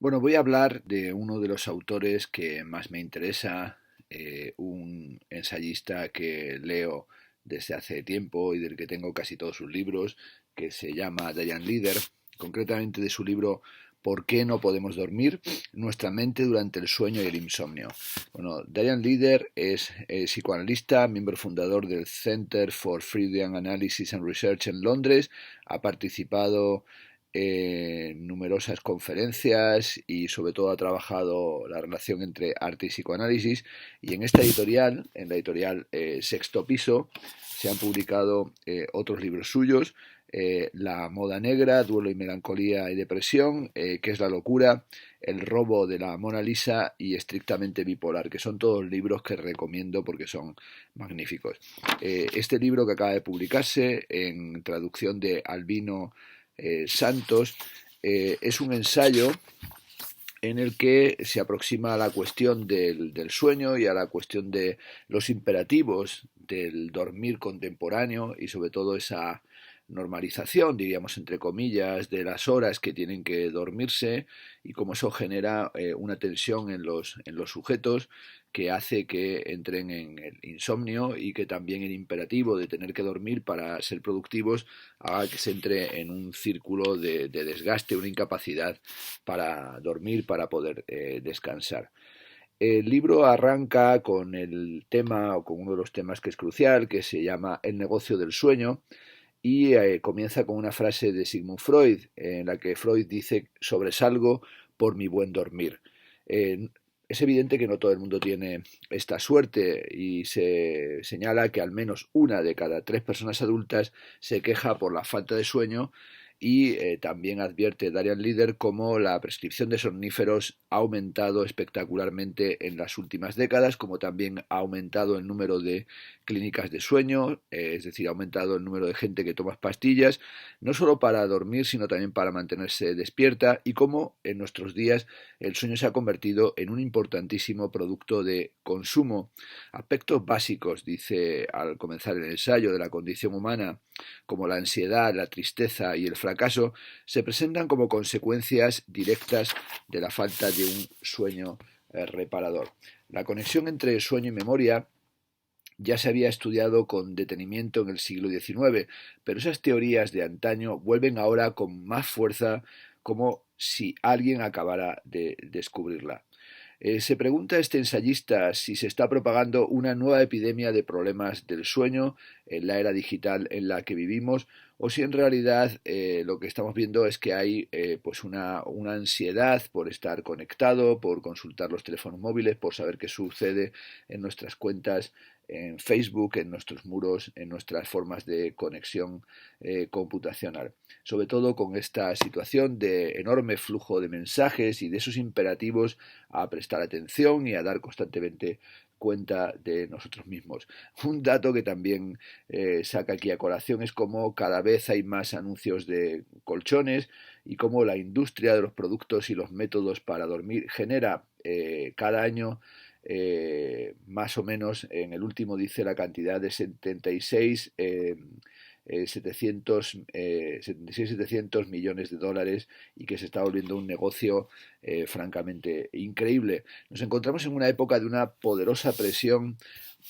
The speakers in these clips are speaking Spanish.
Bueno, voy a hablar de uno de los autores que más me interesa, un ensayista que leo desde hace tiempo y del que tengo casi todos sus libros, que se llama Diane Leader, concretamente de su libro ¿Por qué no podemos dormir? Nuestra mente durante el sueño y el insomnio. Bueno, Diane Leader es psicoanalista, miembro fundador del Center for Freudian Analysis and Research en Londres, ha participado numerosas conferencias y sobre todo ha trabajado la relación entre arte y psicoanálisis, y en esta editorial, en la editorial Sexto Piso, se han publicado otros libros suyos: La moda negra, duelo y melancolía y depresión, ¿Qué es la locura?, El robo de la Mona Lisa y Estrictamente bipolar, que son todos libros que recomiendo porque son magníficos. Este libro, que acaba de publicarse en traducción de Albino Santos, es un ensayo en el que se aproxima a la cuestión del sueño y a la cuestión de los imperativos del dormir contemporáneo, y sobre todo esa normalización, diríamos entre comillas, de las horas que tienen que dormirse, y cómo eso genera una tensión en los sujetos que hace que entren en el insomnio, y que también el imperativo de tener que dormir para ser productivos haga que se entre en un círculo de desgaste, una incapacidad para dormir, para poder descansar. El libro arranca con el tema, o con uno de los temas que es crucial, que se llama El negocio del sueño, y comienza con una frase de Sigmund Freud, en la que Freud dice: sobresalgo por mi buen dormir. Eh, es evidente que no todo el mundo tiene esta suerte, y se señala que al menos una de cada tres personas adultas se queja por la falta de sueño, y también advierte Darian Leader cómo la prescripción de somníferos ha aumentado espectacularmente en las últimas décadas, como también ha aumentado el número de clínicas de sueño, es decir, ha aumentado el número de gente que toma pastillas, no solo para dormir, sino también para mantenerse despierta, y cómo en nuestros días el sueño se ha convertido en un importantísimo producto de consumo. Aspectos básicos, dice al comenzar el ensayo, de la condición humana, como la ansiedad, la tristeza y el fracaso, se presentan como consecuencias directas de la falta de un sueño reparador. La conexión entre sueño y memoria ya se había estudiado con detenimiento en el siglo XIX, pero esas teorías de antaño vuelven ahora con más fuerza, como si alguien acabara de descubrirla. Se pregunta este ensayista si se está propagando una nueva epidemia de problemas del sueño en la era digital en la que vivimos, o si en realidad lo que estamos viendo es que hay pues una ansiedad por estar conectado, por consultar los teléfonos móviles, por saber qué sucede en nuestras cuentas en Facebook, en nuestros muros, en nuestras formas de conexión computacional. Sobre todo con esta situación de enorme flujo de mensajes y de esos imperativos a prestar atención y a dar constantemente cuenta de nosotros mismos. Un dato que también saca aquí a colación es cómo cada vez hay más anuncios de colchones, y cómo la industria de los productos y los métodos para dormir genera cada año más o menos, en el último dice la cantidad de 76 700 millones de dólares, y que se está volviendo un negocio francamente increíble. Nos encontramos en una época de una poderosa presión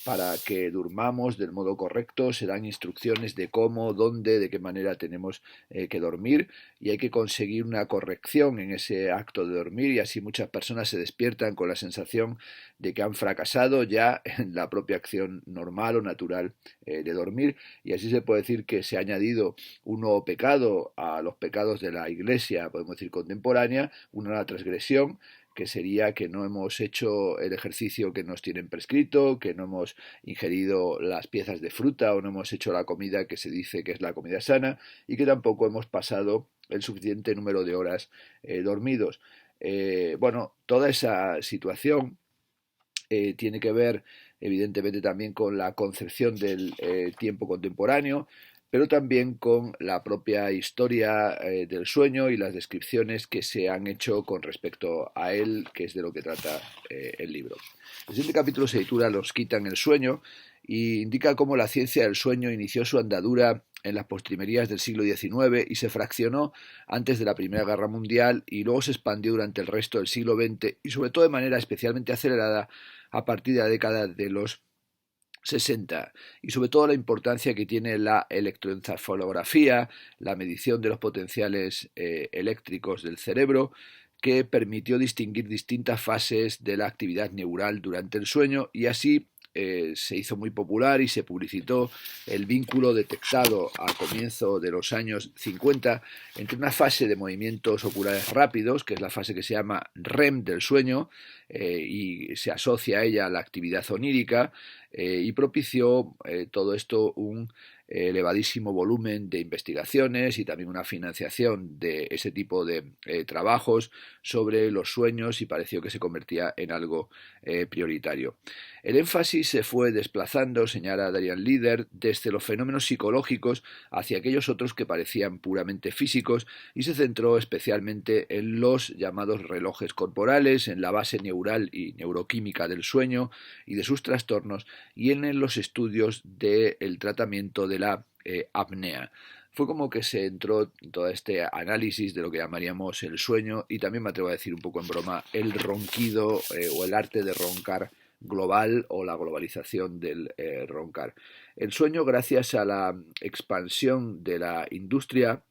para que durmamos del modo correcto. Se dan instrucciones de cómo, dónde, de qué manera tenemos que dormir, y hay que conseguir una corrección en ese acto de dormir, y así muchas personas se despiertan con la sensación de que han fracasado ya en la propia acción normal o natural de dormir. Y así se puede decir que se ha añadido un nuevo pecado a los pecados de la Iglesia, podemos decir contemporánea, una nueva transgresión, que sería que no hemos hecho el ejercicio que nos tienen prescrito, que no hemos ingerido las piezas de fruta, o no hemos hecho la comida que se dice que es la comida sana, y que tampoco hemos pasado el suficiente número de horas dormidos. Bueno, toda esa situación tiene que ver evidentemente también con la concepción del tiempo contemporáneo, pero también con la propia historia del sueño y las descripciones que se han hecho con respecto a él, que es de lo que trata el libro. El siguiente capítulo se titula Nos quitan el sueño, y indica cómo la ciencia del sueño inició su andadura en las postrimerías del siglo XIX y se fraccionó antes de la Primera Guerra Mundial y luego se expandió durante el resto del siglo XX y sobre todo de manera especialmente acelerada a partir de la década de los 60 y sobre todo la importancia que tiene la electroencefalografía, la medición de los potenciales eléctricos del cerebro, que permitió distinguir distintas fases de la actividad neural durante el sueño y así se hizo muy popular y se publicitó el vínculo detectado a comienzo de los años 50 entre una fase de movimientos oculares rápidos, que es la fase que se llama REM del sueño, y se asocia a ella la actividad onírica, y propició todo esto un elevadísimo volumen de investigaciones y también una financiación de ese tipo de trabajos sobre los sueños y pareció que se convertía en algo prioritario. El énfasis se fue desplazando, señala Darian Leader, desde los fenómenos psicológicos hacia aquellos otros que parecían puramente físicos y se centró especialmente en los llamados relojes corporales, en la base neural y neuroquímica del sueño y de sus trastornos y en los estudios del tratamiento de la apnea. Fue como que se entró en todo este análisis de lo que llamaríamos el sueño y también me atrevo a decir un poco en broma el ronquido o el arte de roncar global o la globalización del roncar. El sueño, gracias a la expansión de la industria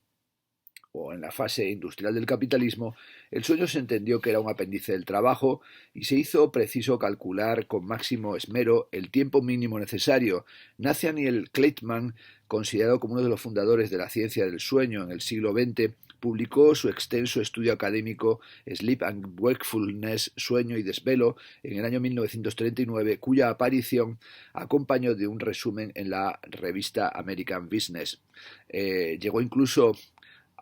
o en la fase industrial del capitalismo, el sueño se entendió que era un apéndice del trabajo y se hizo preciso calcular con máximo esmero el tiempo mínimo necesario. Nathaniel Kleitman, considerado como uno de los fundadores de la ciencia del sueño en el siglo XX, publicó su extenso estudio académico Sleep and Wakefulness, Sueño y Desvelo, en el año 1939, cuya aparición acompañó de un resumen en la revista American Business. Llegó incluso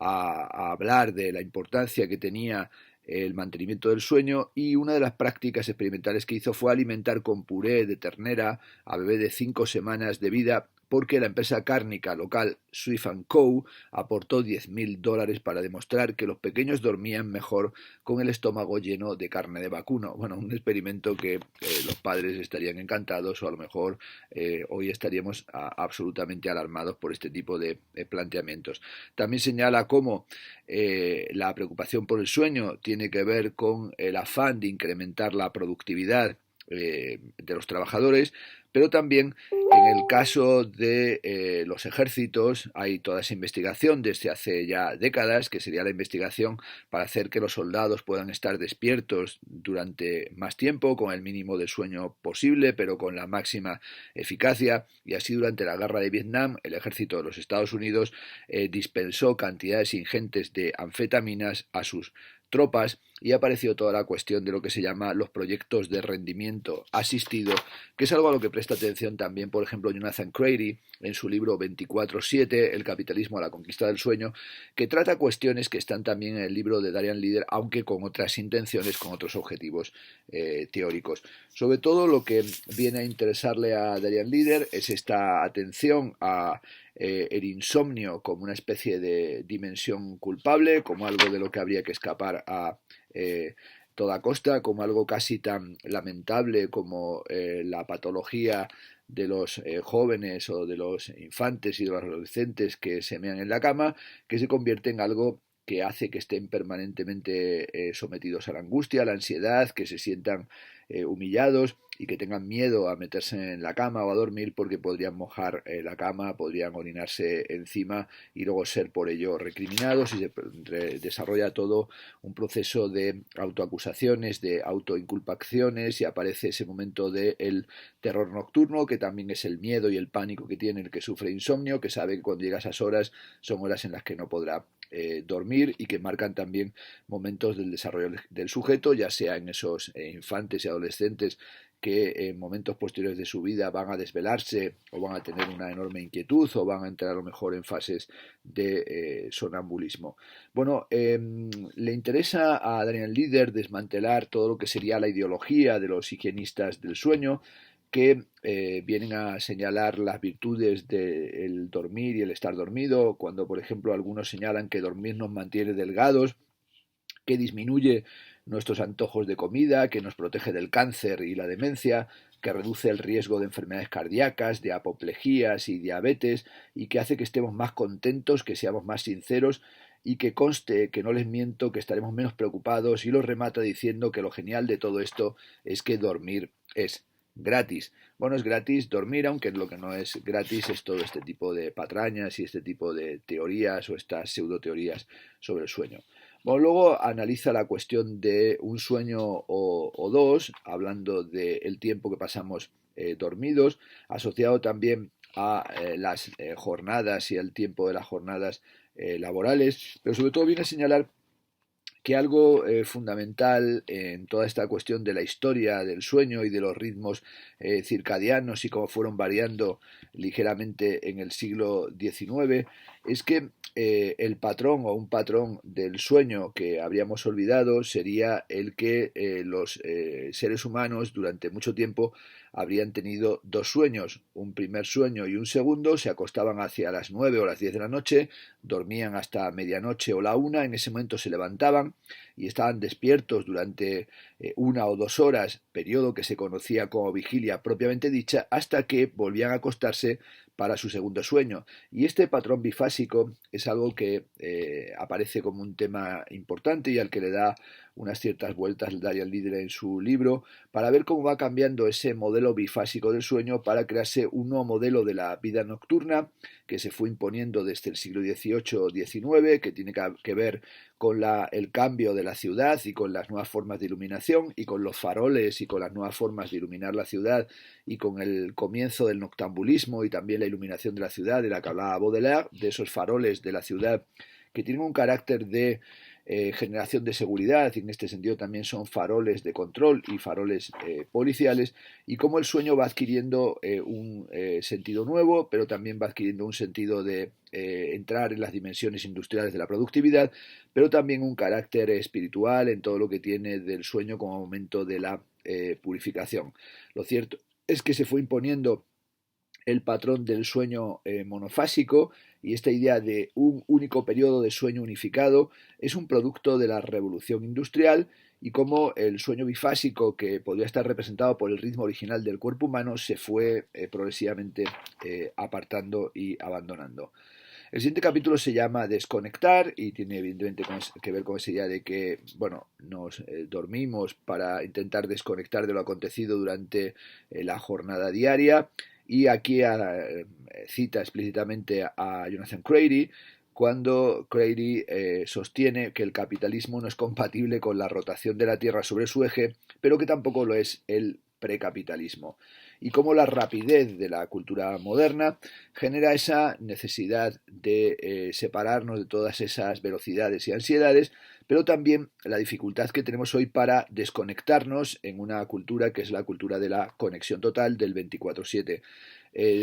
a hablar de la importancia que tenía el mantenimiento del sueño y una de las prácticas experimentales que hizo fue alimentar con puré de ternera a bebé de 5 semanas de vida porque la empresa cárnica local Swift & Co. aportó $10,000 para demostrar que los pequeños dormían mejor con el estómago lleno de carne de vacuno. Bueno, un experimento que los padres estarían encantados o a lo mejor hoy estaríamos absolutamente alarmados por este tipo de planteamientos. También señala cómo la preocupación por el sueño tiene que ver con el afán de incrementar la productividad de los trabajadores, pero también en el caso de los ejércitos hay toda esa investigación desde hace ya décadas, que sería la investigación para hacer que los soldados puedan estar despiertos durante más tiempo, con el mínimo de sueño posible, pero con la máxima eficacia, y así durante la guerra de Vietnam el ejército de los Estados Unidos dispensó cantidades ingentes de anfetaminas a sus tropas y apareció toda la cuestión de lo que se llama los proyectos de rendimiento asistido, que es algo a lo que presta atención también, por ejemplo, Jonathan Crady en su libro 24/7, El capitalismo a la conquista del sueño, que trata cuestiones que están también en el libro de Darian Leader, aunque con otras intenciones, con otros objetivos teóricos. Sobre todo lo que viene a interesarle a Darian Leader es esta atención a el insomnio como una especie de dimensión culpable, como algo de lo que habría que escapar a toda costa, como algo casi tan lamentable como la patología de los jóvenes o de los infantes y de los adolescentes que se mean en la cama, que se convierte en algo que hace que estén permanentemente sometidos a la angustia, a la ansiedad, que se sientan humillados y que tengan miedo a meterse en la cama o a dormir porque podrían mojar la cama, podrían orinarse encima y luego ser por ello recriminados, y se desarrolla todo un proceso de autoacusaciones, de autoinculpaciones, y aparece ese momento del terror nocturno, que también es el miedo y el pánico que tiene el que sufre insomnio, que sabe que cuando llega a esas horas son horas en las que no podrá dormir y que marcan también momentos del desarrollo del sujeto, ya sea en esos infantes y adolescentes que en momentos posteriores de su vida van a desvelarse o van a tener una enorme inquietud o van a entrar a lo mejor en fases de sonambulismo. Bueno, le interesa a Daniel Leader desmantelar todo lo que sería la ideología de los higienistas del sueño, que vienen a señalar las virtudes del dormir y el estar dormido, cuando por ejemplo algunos señalan que dormir nos mantiene delgados, que disminuye nuestros antojos de comida, que nos protege del cáncer y la demencia. que reduce el riesgo de enfermedades cardíacas, de apoplejías y diabetes, y que hace que estemos más contentos, que seamos más sinceros, y que conste, que no les miento, que estaremos menos preocupados, y lo remata diciendo que lo genial de todo esto es que dormir es gratis. Bueno, es gratis dormir, aunque lo que no es gratis es todo este tipo de patrañas y este tipo de teorías o estas pseudoteorías sobre el sueño. Bueno, luego analiza la cuestión de un sueño o dos, hablando del tiempo que pasamos dormidos, asociado también a las jornadas y el tiempo de las jornadas laborales, pero sobre todo viene a señalar que algo fundamental en toda esta cuestión de la historia del sueño y de los ritmos circadianos y cómo fueron variando ligeramente en el siglo XIX es que el patrón o un patrón del sueño que habríamos olvidado sería el que los seres humanos durante mucho tiempo habrían tenido dos sueños, un primer sueño y un segundo, se acostaban hacia las 9 o las 10 de la noche, dormían hasta medianoche o la una, en ese momento se levantaban y estaban despiertos durante 1 o 2 horas, periodo que se conocía como vigilia propiamente dicha, hasta que volvían a acostarse para su segundo sueño. Y este patrón bifásico es algo que aparece como un tema importante y al que le da unas ciertas vueltas Darian Lieder en su libro, para ver cómo va cambiando ese modelo bifásico del sueño para crearse un nuevo modelo de la vida nocturna que se fue imponiendo desde el siglo XVIII-XIX, que tiene que ver con el cambio de la ciudad y con las nuevas formas de iluminación y con los faroles y con las nuevas formas de iluminar la ciudad y con el comienzo del noctambulismo y también la iluminación de la ciudad de la que hablaba Baudelaire, de esos faroles de la ciudad que tienen un carácter de generación de seguridad y en este sentido también son faroles de control y faroles policiales, y cómo el sueño va adquiriendo un sentido nuevo, pero también va adquiriendo un sentido de entrar en las dimensiones industriales de la productividad, pero también un carácter espiritual en todo lo que tiene del sueño como momento de la purificación. Lo cierto es que se fue imponiendo el patrón del sueño monofásico, y esta idea de un único periodo de sueño unificado es un producto de la revolución industrial, y cómo el sueño bifásico, que podría estar representado por el ritmo original del cuerpo humano, se fue progresivamente apartando y abandonando. El siguiente capítulo se llama Desconectar y tiene evidentemente que ver con esa idea de que, bueno, nos dormimos para intentar desconectar de lo acontecido durante la jornada diaria, y aquí cita explícitamente a Jonathan Crady cuando Crady sostiene que el capitalismo no es compatible con la rotación de la Tierra sobre su eje, pero que tampoco lo es el precapitalismo, y cómo la rapidez de la cultura moderna genera esa necesidad de separarnos de todas esas velocidades y ansiedades, pero también la dificultad que tenemos hoy para desconectarnos en una cultura que es la cultura de la conexión total del 24/7.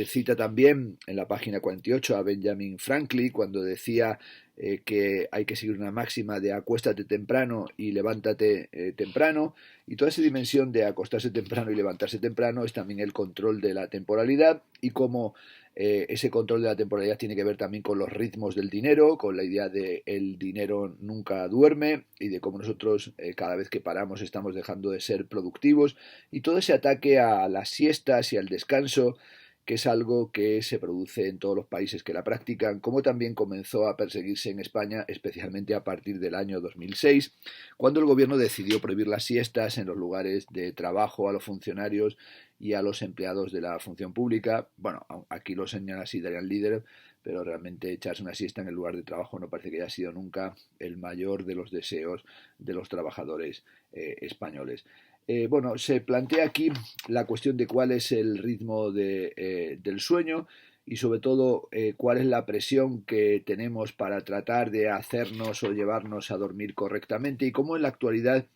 Cita también en la página 48 a Benjamin Franklin cuando decía que hay que seguir una máxima de acuéstate temprano y levántate temprano, y toda esa dimensión de acostarse temprano y levantarse temprano es también el control de la temporalidad, y cómo ese control de la temporalidad tiene que ver también con los ritmos del dinero, con la idea de el dinero nunca duerme y de cómo nosotros cada vez que paramos estamos dejando de ser productivos, y todo ese ataque a las siestas y al descanso, que es algo que se produce en todos los países que la practican, como también comenzó a perseguirse en España, especialmente a partir del año 2006, cuando el gobierno decidió prohibir las siestas en los lugares de trabajo a los funcionarios y a los empleados de la función pública. Bueno, aquí lo señala así Darian Lieder, pero realmente echarse una siesta en el lugar de trabajo no parece que haya sido nunca el mayor de los deseos de los trabajadores españoles. Bueno, se plantea aquí la cuestión de cuál es el ritmo del sueño y sobre todo cuál es la presión que tenemos para tratar de hacernos o llevarnos a dormir correctamente, y cómo en la actualidad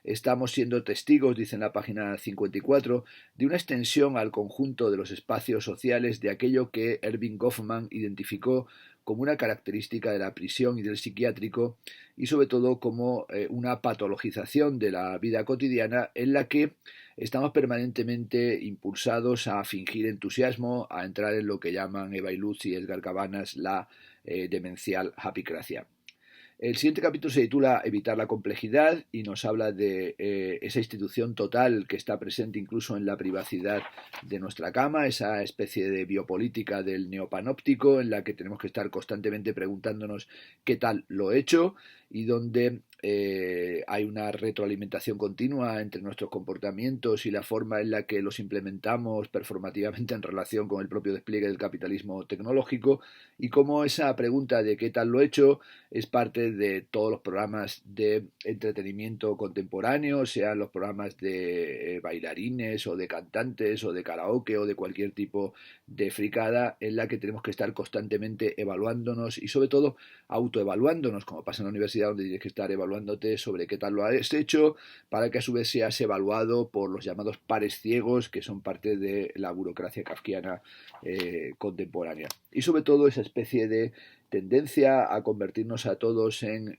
estamos siendo testigos, dice en la página 54, de una extensión al conjunto de los espacios sociales de aquello que Erving Goffman identificó como una característica de la prisión y del psiquiátrico, y sobre todo como una patologización de la vida cotidiana en la que estamos permanentemente impulsados a fingir entusiasmo, a entrar en lo que llaman Eva Iluz y Edgar Cabanas la demencial happycracia. El siguiente capítulo se titula Evitar la complejidad y nos habla de esa institución total que está presente incluso en la privacidad de nuestra cama, esa especie de biopolítica del neopanóptico en la que tenemos que estar constantemente preguntándonos qué tal lo he hecho y donde hay una retroalimentación continua entre nuestros comportamientos y la forma en la que los implementamos performativamente en relación con el propio despliegue del capitalismo tecnológico y cómo esa pregunta de qué tal lo he hecho es parte de todos los programas de entretenimiento contemporáneo, sean los programas de bailarines o de cantantes o de karaoke o de cualquier tipo de fricada en la que tenemos que estar constantemente evaluándonos y sobre todo autoevaluándonos, como pasa en la universidad donde tienes que estar evaluándote sobre qué tal lo has hecho para que a su vez seas evaluado por los llamados pares ciegos que son parte de la burocracia kafkiana contemporánea. Y sobre todo esa especie de tendencia a convertirnos a todos en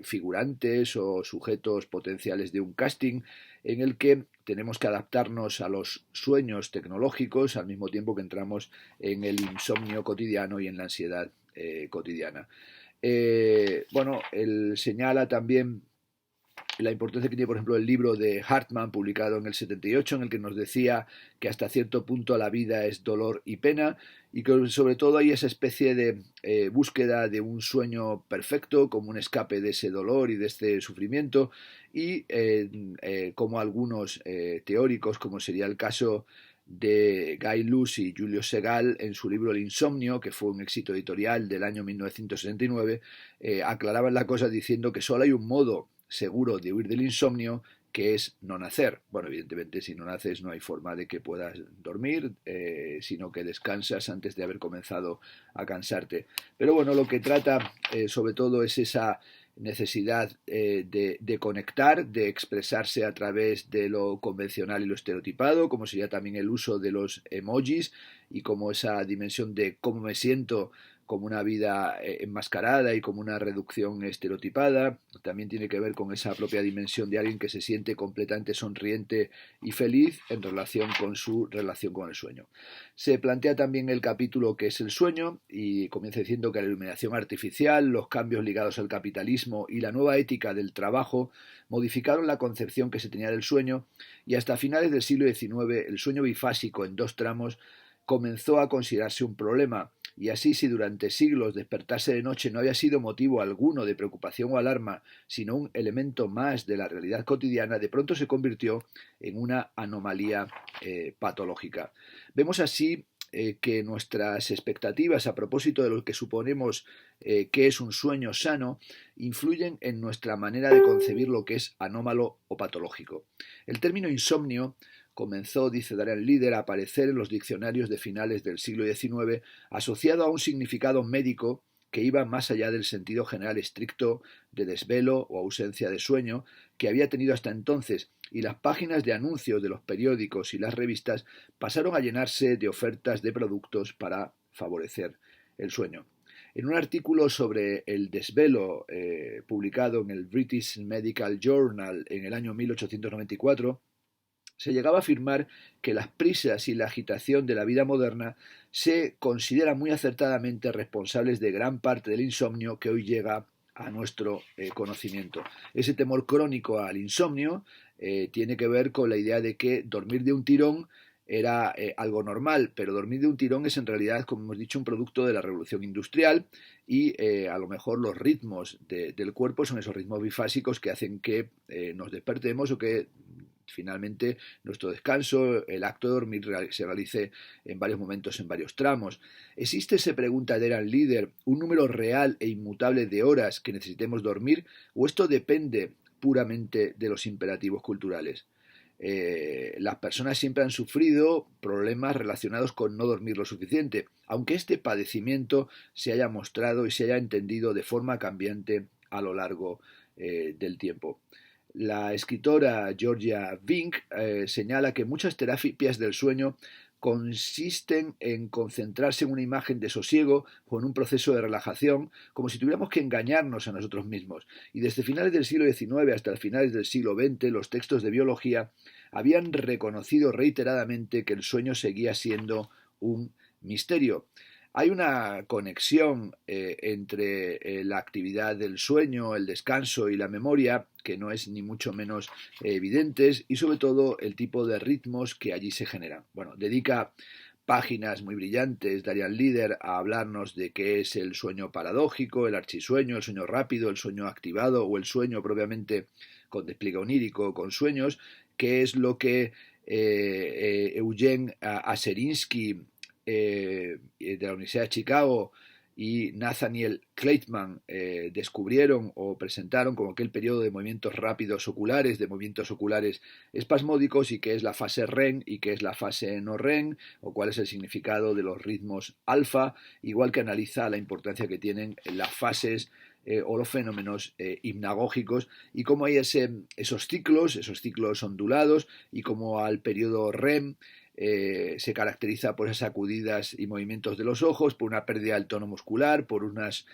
figurantes o sujetos potenciales de un casting en el que tenemos que adaptarnos a los sueños tecnológicos al mismo tiempo que entramos en el insomnio cotidiano y en la ansiedad cotidiana. Bueno, él señala también la importancia que tiene, por ejemplo, el libro de Hartman, publicado en el 78, en el que nos decía que hasta cierto punto la vida es dolor y pena, y que sobre todo hay esa especie de búsqueda de un sueño perfecto, como un escape de ese dolor y de este sufrimiento, y como algunos teóricos, como sería el caso de Guy Luz y Julio Segal en su libro El insomnio, que fue un éxito editorial del año 1969, aclaraban la cosa diciendo que solo hay un modo seguro de huir del insomnio, que es no nacer. Bueno, evidentemente si no naces no hay forma de que puedas dormir, sino que descansas antes de haber comenzado a cansarte. Pero bueno, lo que trata sobre todo es esa necesidad de conectar, de expresarse a través de lo convencional y lo estereotipado, como sería también el uso de los emojis y como esa dimensión de cómo me siento como una vida enmascarada y como una reducción estereotipada. También tiene que ver con esa propia dimensión de alguien que se siente completamente sonriente y feliz en relación con su relación con el sueño. Se plantea también el capítulo que es el sueño y comienza diciendo que la iluminación artificial, los cambios ligados al capitalismo y la nueva ética del trabajo modificaron la concepción que se tenía del sueño y hasta finales del siglo XIX el sueño bifásico en dos tramos comenzó a considerarse un problema. Y así, si durante siglos despertarse de noche no había sido motivo alguno de preocupación o alarma, sino un elemento más de la realidad cotidiana, de pronto se convirtió en una anomalía patológica. Vemos así que nuestras expectativas a propósito de lo que suponemos que es un sueño sano influyen en nuestra manera de concebir lo que es anómalo o patológico. El término insomnio comenzó, dice Darian Lieder, a aparecer en los diccionarios de finales del siglo XIX asociado a un significado médico que iba más allá del sentido general estricto de desvelo o ausencia de sueño que había tenido hasta entonces, y las páginas de anuncios de los periódicos y las revistas pasaron a llenarse de ofertas de productos para favorecer el sueño. En un artículo sobre el desvelo publicado en el British Medical Journal en el año 1894, se llegaba a afirmar que las prisas y la agitación de la vida moderna se consideran muy acertadamente responsables de gran parte del insomnio que hoy llega a nuestro conocimiento. Ese temor crónico al insomnio tiene que ver con la idea de que dormir de un tirón era algo normal, pero dormir de un tirón es en realidad, como hemos dicho, un producto de la revolución industrial y a lo mejor los ritmos del cuerpo son esos ritmos bifásicos que hacen que nos despertemos o que finalmente nuestro descanso, el acto de dormir se realice en varios momentos, en varios tramos. ¿Existe, se pregunta Darian Lieder, un número real e inmutable de horas que necesitemos dormir o esto depende puramente de los imperativos culturales? Las personas siempre han sufrido problemas relacionados con no dormir lo suficiente, aunque este padecimiento se haya mostrado y se haya entendido de forma cambiante a lo largo del tiempo. La escritora Georgia Vink señala que muchas terapias del sueño consisten en concentrarse en una imagen de sosiego o en un proceso de relajación, como si tuviéramos que engañarnos a nosotros mismos. Y desde finales del siglo XIX hasta finales del siglo XX, los textos de biología habían reconocido reiteradamente que el sueño seguía siendo un misterio. Hay una conexión entre la actividad del sueño, el descanso y la memoria que no es ni mucho menos evidentes, y sobre todo el tipo de ritmos que allí se generan. Bueno, dedica páginas muy brillantes, Darian Leader, a hablarnos de qué es el sueño paradójico, el archisueño, el sueño rápido, el sueño activado o el sueño propiamente con despliegue onírico, con sueños, qué es lo que Eugene Aserinsky de la Universidad de Chicago y Nathaniel Kleitman descubrieron o presentaron como aquel periodo de movimientos rápidos oculares, de movimientos oculares espasmódicos, y qué es la fase REM y qué es la fase no REM, o cuál es el significado de los ritmos alfa, igual que analiza la importancia que tienen las fases o los fenómenos hipnagógicos, y cómo hay esos ciclos ondulados, y cómo al periodo REM se caracteriza por esas sacudidas y movimientos de los ojos, por una pérdida del tono muscular, por unas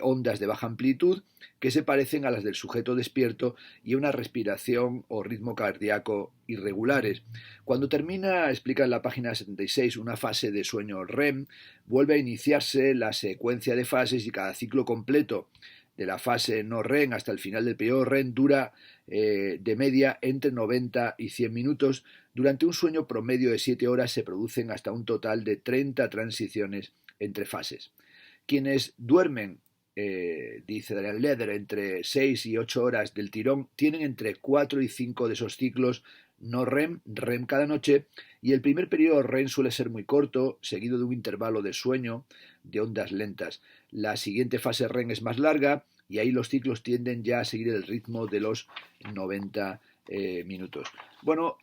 ondas de baja amplitud que se parecen a las del sujeto despierto, y una respiración o ritmo cardíaco irregulares. Cuando termina, explica en la página 76, una fase de sueño REM, vuelve a iniciarse la secuencia de fases, y cada ciclo completo de la fase no REM hasta el final del periodo REM dura de media entre 90 y 100 minutos. Durante un sueño promedio de 7 horas se producen hasta un total de 30 transiciones entre fases. Quienes duermen, dice Darian Leader, entre 6 y 8 horas del tirón, tienen entre 4 y 5 de esos ciclos no REM, REM cada noche, y el primer periodo REM suele ser muy corto, seguido de un intervalo de sueño de ondas lentas. La siguiente fase REM es más larga, y ahí los ciclos tienden ya a seguir el ritmo de los 90 minutos. Bueno,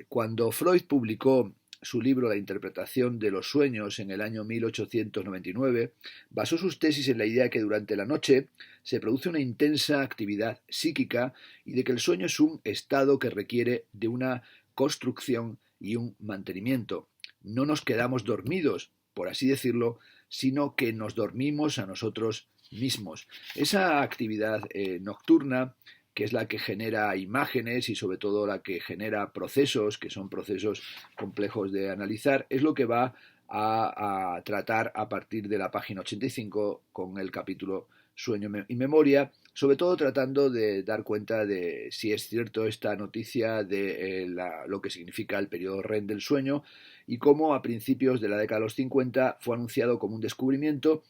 cuando Freud publicó su libro La interpretación de los sueños en el año 1899, basó sus tesis en la idea de que durante la noche se produce una intensa actividad psíquica, y de que el sueño es un estado que requiere de una construcción y un mantenimiento. No nos quedamos dormidos, por así decirlo, sino que nos dormimos a nosotros mismos. Esa actividad nocturna, que es la que genera imágenes y sobre todo la que genera procesos, que son procesos complejos de analizar, es lo que va a tratar a partir de la página 85 con el capítulo Sueño y Memoria, sobre todo tratando de dar cuenta de si es cierto esta noticia de lo que significa el periodo REM del sueño, y cómo a principios de la década de los 50 fue anunciado como un descubrimiento,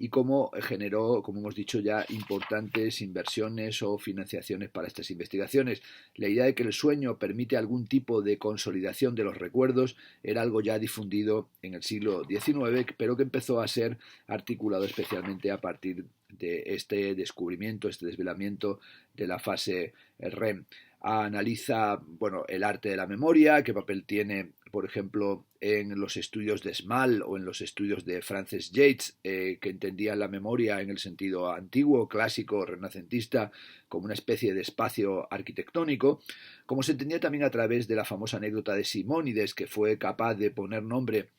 y cómo generó, como hemos dicho ya, importantes inversiones o financiaciones para estas investigaciones. La idea de que el sueño permite algún tipo de consolidación de los recuerdos era algo ya difundido en el siglo XIX, pero que empezó a ser articulado especialmente a partir de este descubrimiento, este desvelamiento de la fase REM. Analiza, bueno, el arte de la memoria, qué papel tiene, por ejemplo, en los estudios de Small o en los estudios de Frances Yates, que entendían la memoria en el sentido antiguo, clásico, renacentista, como una especie de espacio arquitectónico, como se entendía también a través de la famosa anécdota de Simónides, que fue capaz de poner nombre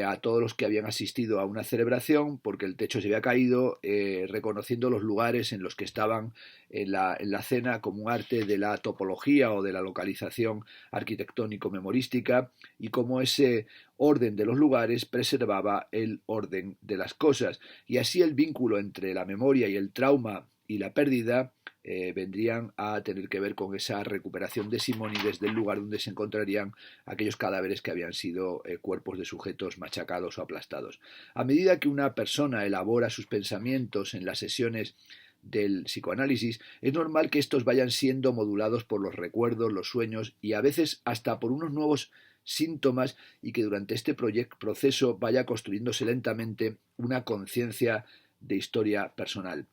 a todos los que habían asistido a una celebración porque el techo se había caído, reconociendo los lugares en los que estaban en la cena como un arte de la topología o de la localización arquitectónico-memorística, y cómo ese orden de los lugares preservaba el orden de las cosas. Y así el vínculo entre la memoria y el trauma y la pérdida vendrían a tener que ver con esa recuperación de Simónides del lugar donde se encontrarían aquellos cadáveres que habían sido cuerpos de sujetos machacados o aplastados. A medida que una persona elabora sus pensamientos en las sesiones del psicoanálisis, es normal que estos vayan siendo modulados por los recuerdos, los sueños y a veces hasta por unos nuevos síntomas, y que durante este proceso vaya construyéndose lentamente una conciencia de historia personal.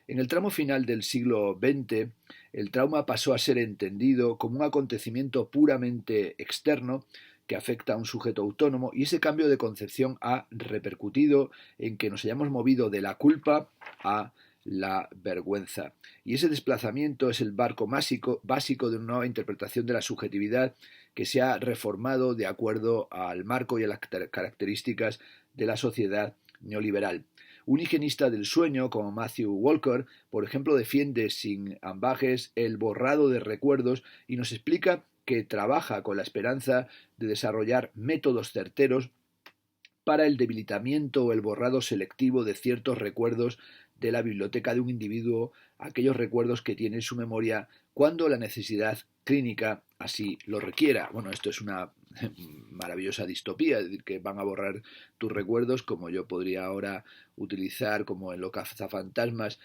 En el tramo final del siglo XX, el trauma pasó a ser entendido como un acontecimiento puramente externo que afecta a un sujeto autónomo, y ese cambio de concepción ha repercutido en que nos hayamos movido de la culpa a la vergüenza. Y ese desplazamiento es el barco básico de una nueva interpretación de la subjetividad que se ha reformado de acuerdo al marco y a las características de la sociedad neoliberal. Un higienista del sueño como Matthew Walker, por ejemplo, defiende sin ambages el borrado de recuerdos y nos explica que trabaja con la esperanza de desarrollar métodos certeros para el debilitamiento o el borrado selectivo de ciertos recuerdos de la biblioteca de un individuo, aquellos recuerdos que tiene en su memoria cuando la necesidad clínica así lo requiera. Bueno, esto es una maravillosa distopía, es decir, que van a borrar tus recuerdos, como yo podría ahora utilizar, como en Los cazafantasmas,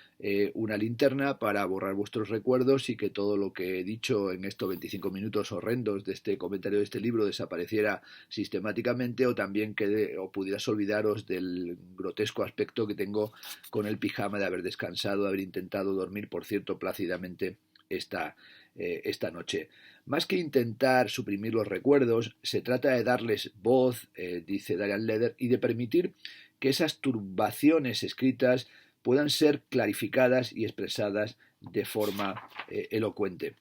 una linterna para borrar vuestros recuerdos y que todo lo que he dicho en estos 25 minutos horrendos de este comentario de este libro desapareciera sistemáticamente, o también o pudieras olvidaros del grotesco aspecto que tengo con el pijama de haber descansado, de haber intentado dormir, por cierto, plácidamente esta noche. Más que intentar suprimir los recuerdos, se trata de darles voz, dice Darian Leder, y de permitir que esas turbaciones escritas puedan ser clarificadas y expresadas de forma elocuente.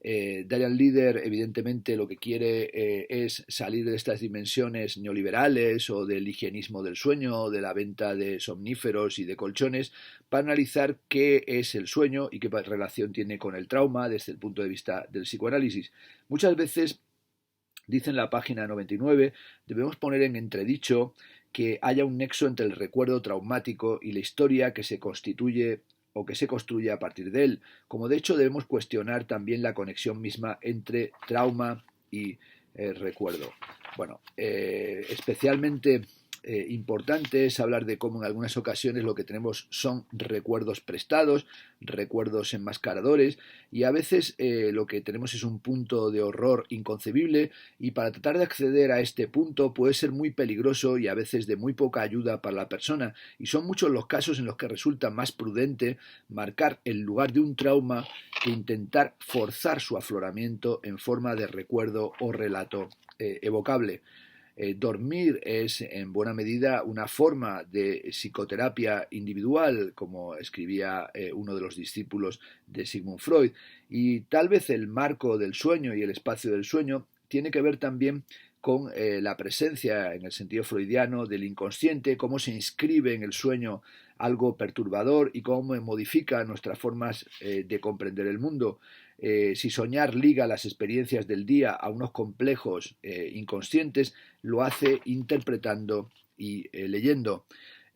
Darian Leder evidentemente lo que quiere es salir de estas dimensiones neoliberales o del higienismo del sueño o de la venta de somníferos y de colchones para analizar qué es el sueño y qué relación tiene con el trauma desde el punto de vista del psicoanálisis. Muchas veces, dice en la página 99, debemos poner en entredicho que haya un nexo entre el recuerdo traumático y la historia que se constituye o que se construye a partir de él, como de hecho debemos cuestionar también la conexión misma entre trauma y recuerdo. Bueno, especialmente importante es hablar de cómo en algunas ocasiones lo que tenemos son recuerdos prestados, recuerdos enmascaradores, y a veces lo que tenemos es un punto de horror inconcebible, y para tratar de acceder a este punto puede ser muy peligroso y a veces de muy poca ayuda para la persona, y son muchos los casos en los que resulta más prudente marcar el lugar de un trauma que intentar forzar su afloramiento en forma de recuerdo o relato evocable. Dormir es en buena medida una forma de psicoterapia individual, como escribía uno de los discípulos de Sigmund Freud, y tal vez el marco del sueño y el espacio del sueño tiene que ver también con la presencia, en el sentido freudiano, del inconsciente, cómo se inscribe en el sueño algo perturbador y cómo modifica nuestras formas de comprender el mundo. Si soñar liga las experiencias del día a unos complejos inconscientes, lo hace interpretando y leyendo.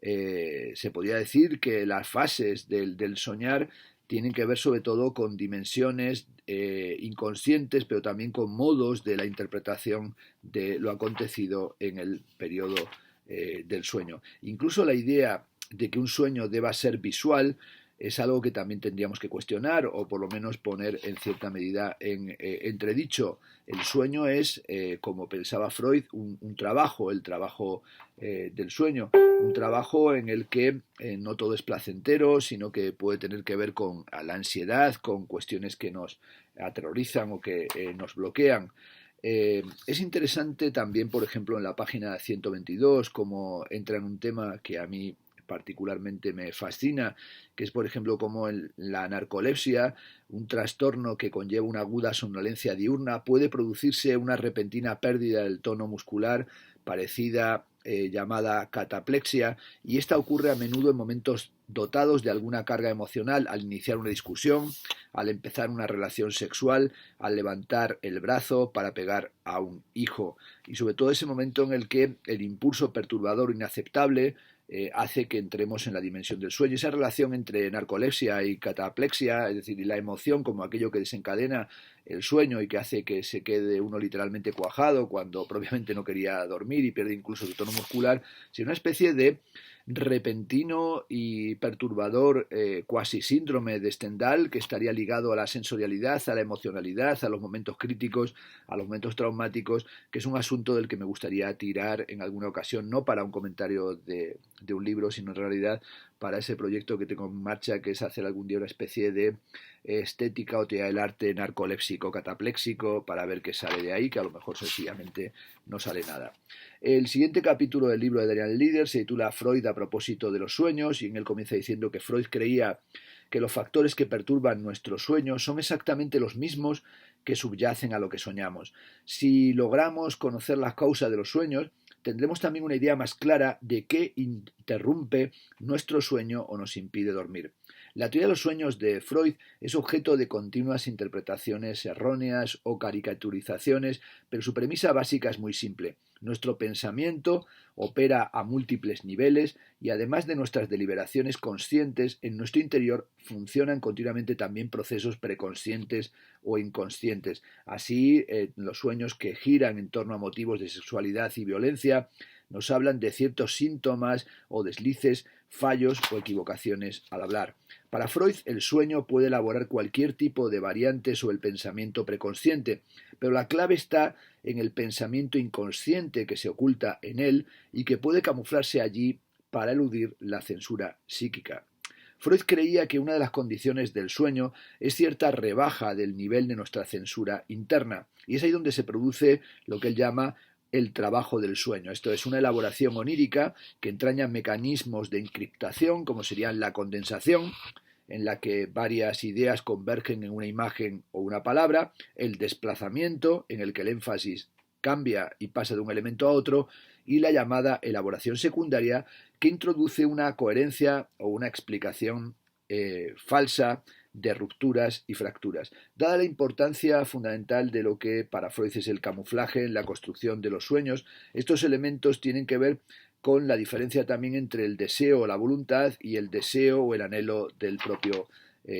Se podría decir que las fases del soñar tienen que ver sobre todo con dimensiones inconscientes, pero también con modos de la interpretación de lo acontecido en el periodo del sueño. Incluso la idea de que un sueño deba ser visual es algo que también tendríamos que cuestionar o por lo menos poner en cierta medida en entredicho. El sueño es, como pensaba Freud, un trabajo, el trabajo del sueño, un trabajo en el que no todo es placentero, sino que puede tener que ver con la ansiedad, con cuestiones que nos aterrorizan o que nos bloquean. Es interesante también, por ejemplo, en la página 122, como entra en un tema que a mí particularmente me fascina, que es, por ejemplo, como la narcolepsia, un trastorno que conlleva una aguda somnolencia diurna, puede producirse una repentina pérdida del tono muscular parecida llamada cataplexia, y esta ocurre a menudo en momentos dotados de alguna carga emocional, al iniciar una discusión, al empezar una relación sexual, al levantar el brazo para pegar a un hijo, y sobre todo ese momento en el que el impulso perturbador inaceptable hace que entremos en la dimensión del sueño. Esa relación entre narcolepsia y cataplexia, es decir, la emoción como aquello que desencadena el sueño y que hace que se quede uno literalmente cuajado cuando propiamente no quería dormir y pierde incluso su tono muscular, sino una especie de repentino y perturbador cuasi síndrome de Stendhal que estaría ligado a la sensorialidad, a la emocionalidad, a los momentos críticos, a los momentos traumáticos, que es un asunto del que me gustaría tirar en alguna ocasión, no para un comentario de un libro, sino en realidad para ese proyecto que tengo en marcha, que es hacer algún día una especie de estética o teoría del arte narcolépsico, catapléxico, para ver qué sale de ahí, que a lo mejor sencillamente no sale nada. El siguiente capítulo del libro de Darian Leder se titula Freud a propósito de los sueños, y en él comienza diciendo que Freud creía que los factores que perturban nuestros sueños son exactamente los mismos que subyacen a lo que soñamos. Si logramos conocer las causas de los sueños, tendremos también una idea más clara de qué interrumpe nuestro sueño o nos impide dormir. La teoría de los sueños de Freud es objeto de continuas interpretaciones erróneas o caricaturizaciones, pero su premisa básica es muy simple. Nuestro pensamiento opera a múltiples niveles y además de nuestras deliberaciones conscientes, en nuestro interior funcionan continuamente también procesos preconscientes o inconscientes. Así, los sueños que giran en torno a motivos de sexualidad y violencia nos hablan de ciertos síntomas o deslices, fallos o equivocaciones al hablar. Para Freud, el sueño puede elaborar cualquier tipo de variantes o el pensamiento preconsciente, pero la clave está en el pensamiento inconsciente que se oculta en él y que puede camuflarse allí para eludir la censura psíquica. Freud creía que una de las condiciones del sueño es cierta rebaja del nivel de nuestra censura interna, y es ahí donde se produce lo que él llama el trabajo del sueño. Esto es una elaboración onírica que entraña mecanismos de encriptación, como serían la condensación, en la que varias ideas convergen en una imagen o una palabra, el desplazamiento, en el que el énfasis cambia y pasa de un elemento a otro, y la llamada elaboración secundaria, que introduce una coherencia o una explicación falsa de rupturas y fracturas. Dada la importancia fundamental de lo que para Freud es el camuflaje en la construcción de los sueños, estos elementos tienen que ver con la diferencia también entre el deseo o la voluntad y el deseo o el anhelo del propio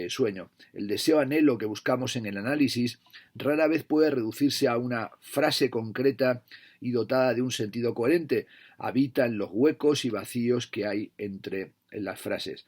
sueño. El deseo-anhelo que buscamos en el análisis rara vez puede reducirse a una frase concreta y dotada de un sentido coherente. Habita en los huecos y vacíos que hay entre las frases.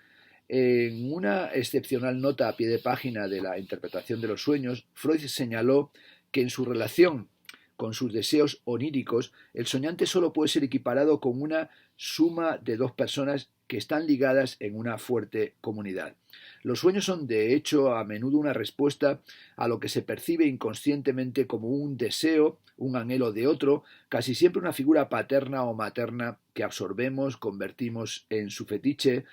En una excepcional nota a pie de página de la interpretación de los sueños, Freud señaló que en su relación con sus deseos oníricos, el soñante solo puede ser equiparado con una suma de dos personas que están ligadas en una fuerte comunidad. Los sueños son, de hecho, a menudo una respuesta a lo que se percibe inconscientemente como un deseo, un anhelo de otro, casi siempre una figura paterna o materna que absorbemos, convertimos en su fetiche,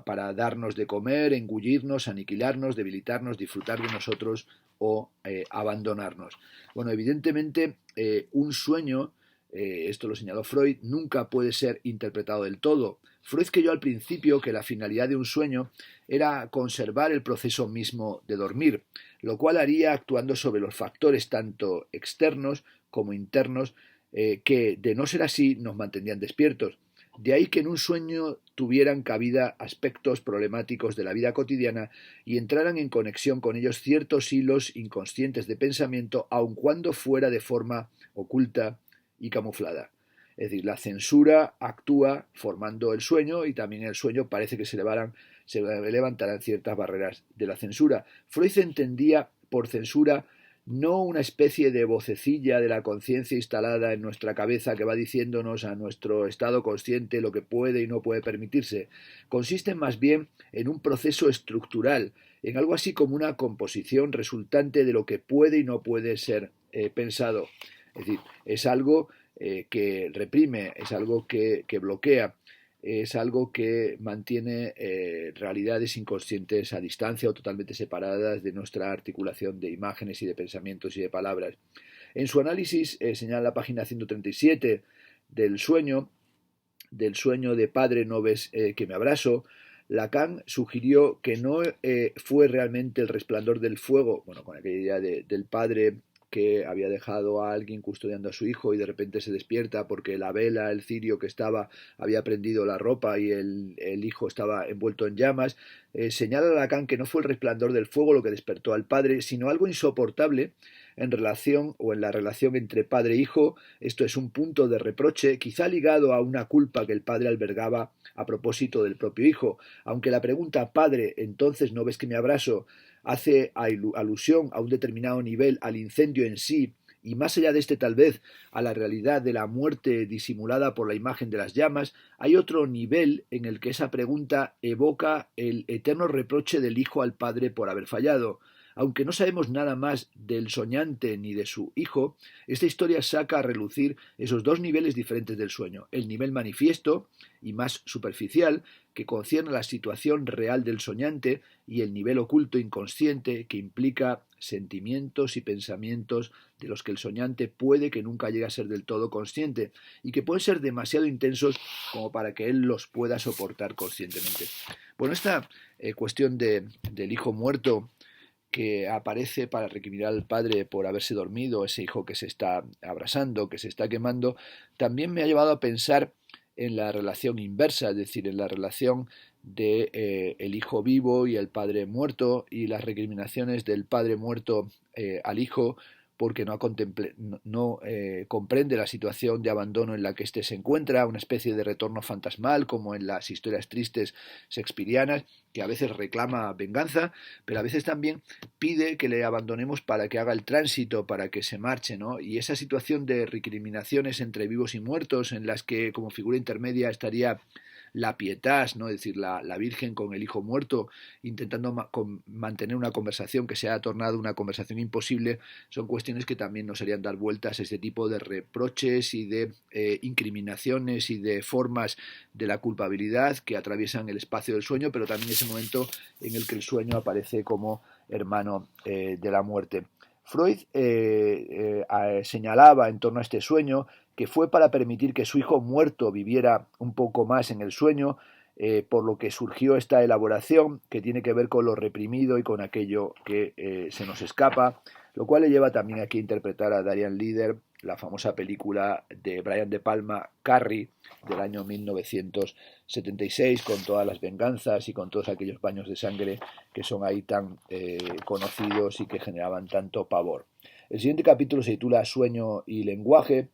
para darnos de comer, engullirnos, aniquilarnos, debilitarnos, disfrutar de nosotros o abandonarnos. Bueno, evidentemente un sueño, esto lo señaló Freud, nunca puede ser interpretado del todo. Freud creyó al principio que la finalidad de un sueño era conservar el proceso mismo de dormir, lo cual haría actuando sobre los factores tanto externos como internos que, de no ser así, nos mantendrían despiertos. De ahí que en un sueño tuvieran cabida aspectos problemáticos de la vida cotidiana y entraran en conexión con ellos ciertos hilos inconscientes de pensamiento, aun cuando fuera de forma oculta y camuflada. Es decir, la censura actúa formando el sueño y también en el sueño parece que se levantarán ciertas barreras de la censura. Freud entendía por censura no una especie de vocecilla de la conciencia instalada en nuestra cabeza que va diciéndonos a nuestro estado consciente lo que puede y no puede permitirse. Consiste más bien en un proceso estructural, en algo así como una composición resultante de lo que puede y no puede ser pensado. Es decir, es algo que reprime, es algo que bloquea, es algo que mantiene realidades inconscientes a distancia o totalmente separadas de nuestra articulación de imágenes y de pensamientos y de palabras. En su análisis, señala la página 137 del sueño de padre no ves que me abrazo, Lacan sugirió que no fue realmente el resplandor del fuego, bueno, con aquella idea del padre que había dejado a alguien custodiando a su hijo y de repente se despierta porque la vela, el cirio que estaba, había prendido la ropa y el hijo estaba envuelto en llamas. Señala Lacan que no fue el resplandor del fuego lo que despertó al padre, sino algo insoportable en relación o en la relación entre padre e hijo. Esto es un punto de reproche, quizá ligado a una culpa que el padre albergaba a propósito del propio hijo. Aunque la pregunta padre, entonces no ves que me abrazo, hace alusión a un determinado nivel al incendio en sí y más allá de este tal vez a la realidad de la muerte disimulada por la imagen de las llamas, hay otro nivel en el que esa pregunta evoca el eterno reproche del hijo al padre por haber fallado. Aunque no sabemos nada más del soñante ni de su hijo, esta historia saca a relucir esos dos niveles diferentes del sueño, el nivel manifiesto y más superficial, que concierne a la situación real del soñante, y el nivel oculto inconsciente, que implica sentimientos y pensamientos de los que el soñante puede que nunca llegue a ser del todo consciente y que pueden ser demasiado intensos como para que él los pueda soportar conscientemente. Bueno, esta cuestión del hijo muerto que aparece para recriminar al padre por haberse dormido, ese hijo que se está abrasando, que se está quemando, también me ha llevado a pensar en la relación inversa, es decir, en la relación de el hijo vivo y el padre muerto y las recriminaciones del padre muerto al hijo porque no comprende la situación de abandono en la que éste se encuentra, una especie de retorno fantasmal como en las historias tristes shakespearianas, que a veces reclama venganza, pero a veces también pide que le abandonemos para que haga el tránsito, para que se marche, ¿no? Y esa situación de recriminaciones entre vivos y muertos, en las que como figura intermedia estaría la pietas, ¿no? Es decir, la Virgen con el hijo muerto, intentando mantener una conversación que se ha tornado una conversación imposible, son cuestiones que también nos harían dar vueltas a este tipo de reproches y de incriminaciones y de formas de la culpabilidad que atraviesan el espacio del sueño, pero también ese momento en el que el sueño aparece como hermano de la muerte. Freud señalaba en torno a este sueño que fue para permitir que su hijo muerto viviera un poco más en el sueño, por lo que surgió esta elaboración que tiene que ver con lo reprimido y con aquello que se nos escapa, lo cual le lleva también aquí a interpretar a Darian Leader, la famosa película de Brian De Palma, Carrie, del año 1976, con todas las venganzas y con todos aquellos baños de sangre que son ahí tan conocidos y que generaban tanto pavor. El siguiente capítulo se titula Sueño y lenguaje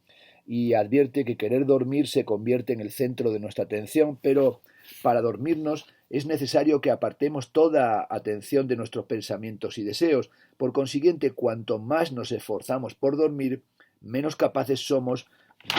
y advierte que querer dormir se convierte en el centro de nuestra atención, pero para dormirnos es necesario que apartemos toda atención de nuestros pensamientos y deseos. Por consiguiente, cuanto más nos esforzamos por dormir, menos capaces somos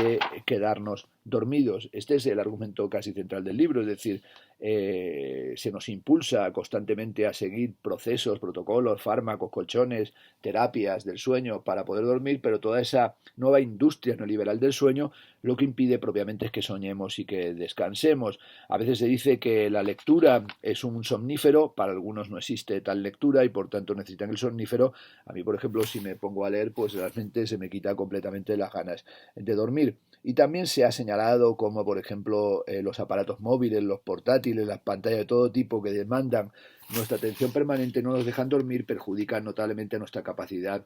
de quedarnos dormidos. Este es el argumento casi central del libro, es decir, se nos impulsa constantemente a seguir procesos, protocolos, fármacos, colchones, terapias del sueño para poder dormir, pero toda esa nueva industria neoliberal del sueño lo que impide propiamente es que soñemos y que descansemos. A veces se dice que la lectura es un somnífero, para algunos no existe tal lectura y por tanto necesitan el somnífero. A mí, por ejemplo, si me pongo a leer, pues realmente se me quita completamente las ganas de dormir. Y también se ha señalado como, por ejemplo, los aparatos móviles, los portátiles, las pantallas de todo tipo que demandan nuestra atención permanente, no nos dejan dormir, perjudican notablemente nuestra capacidad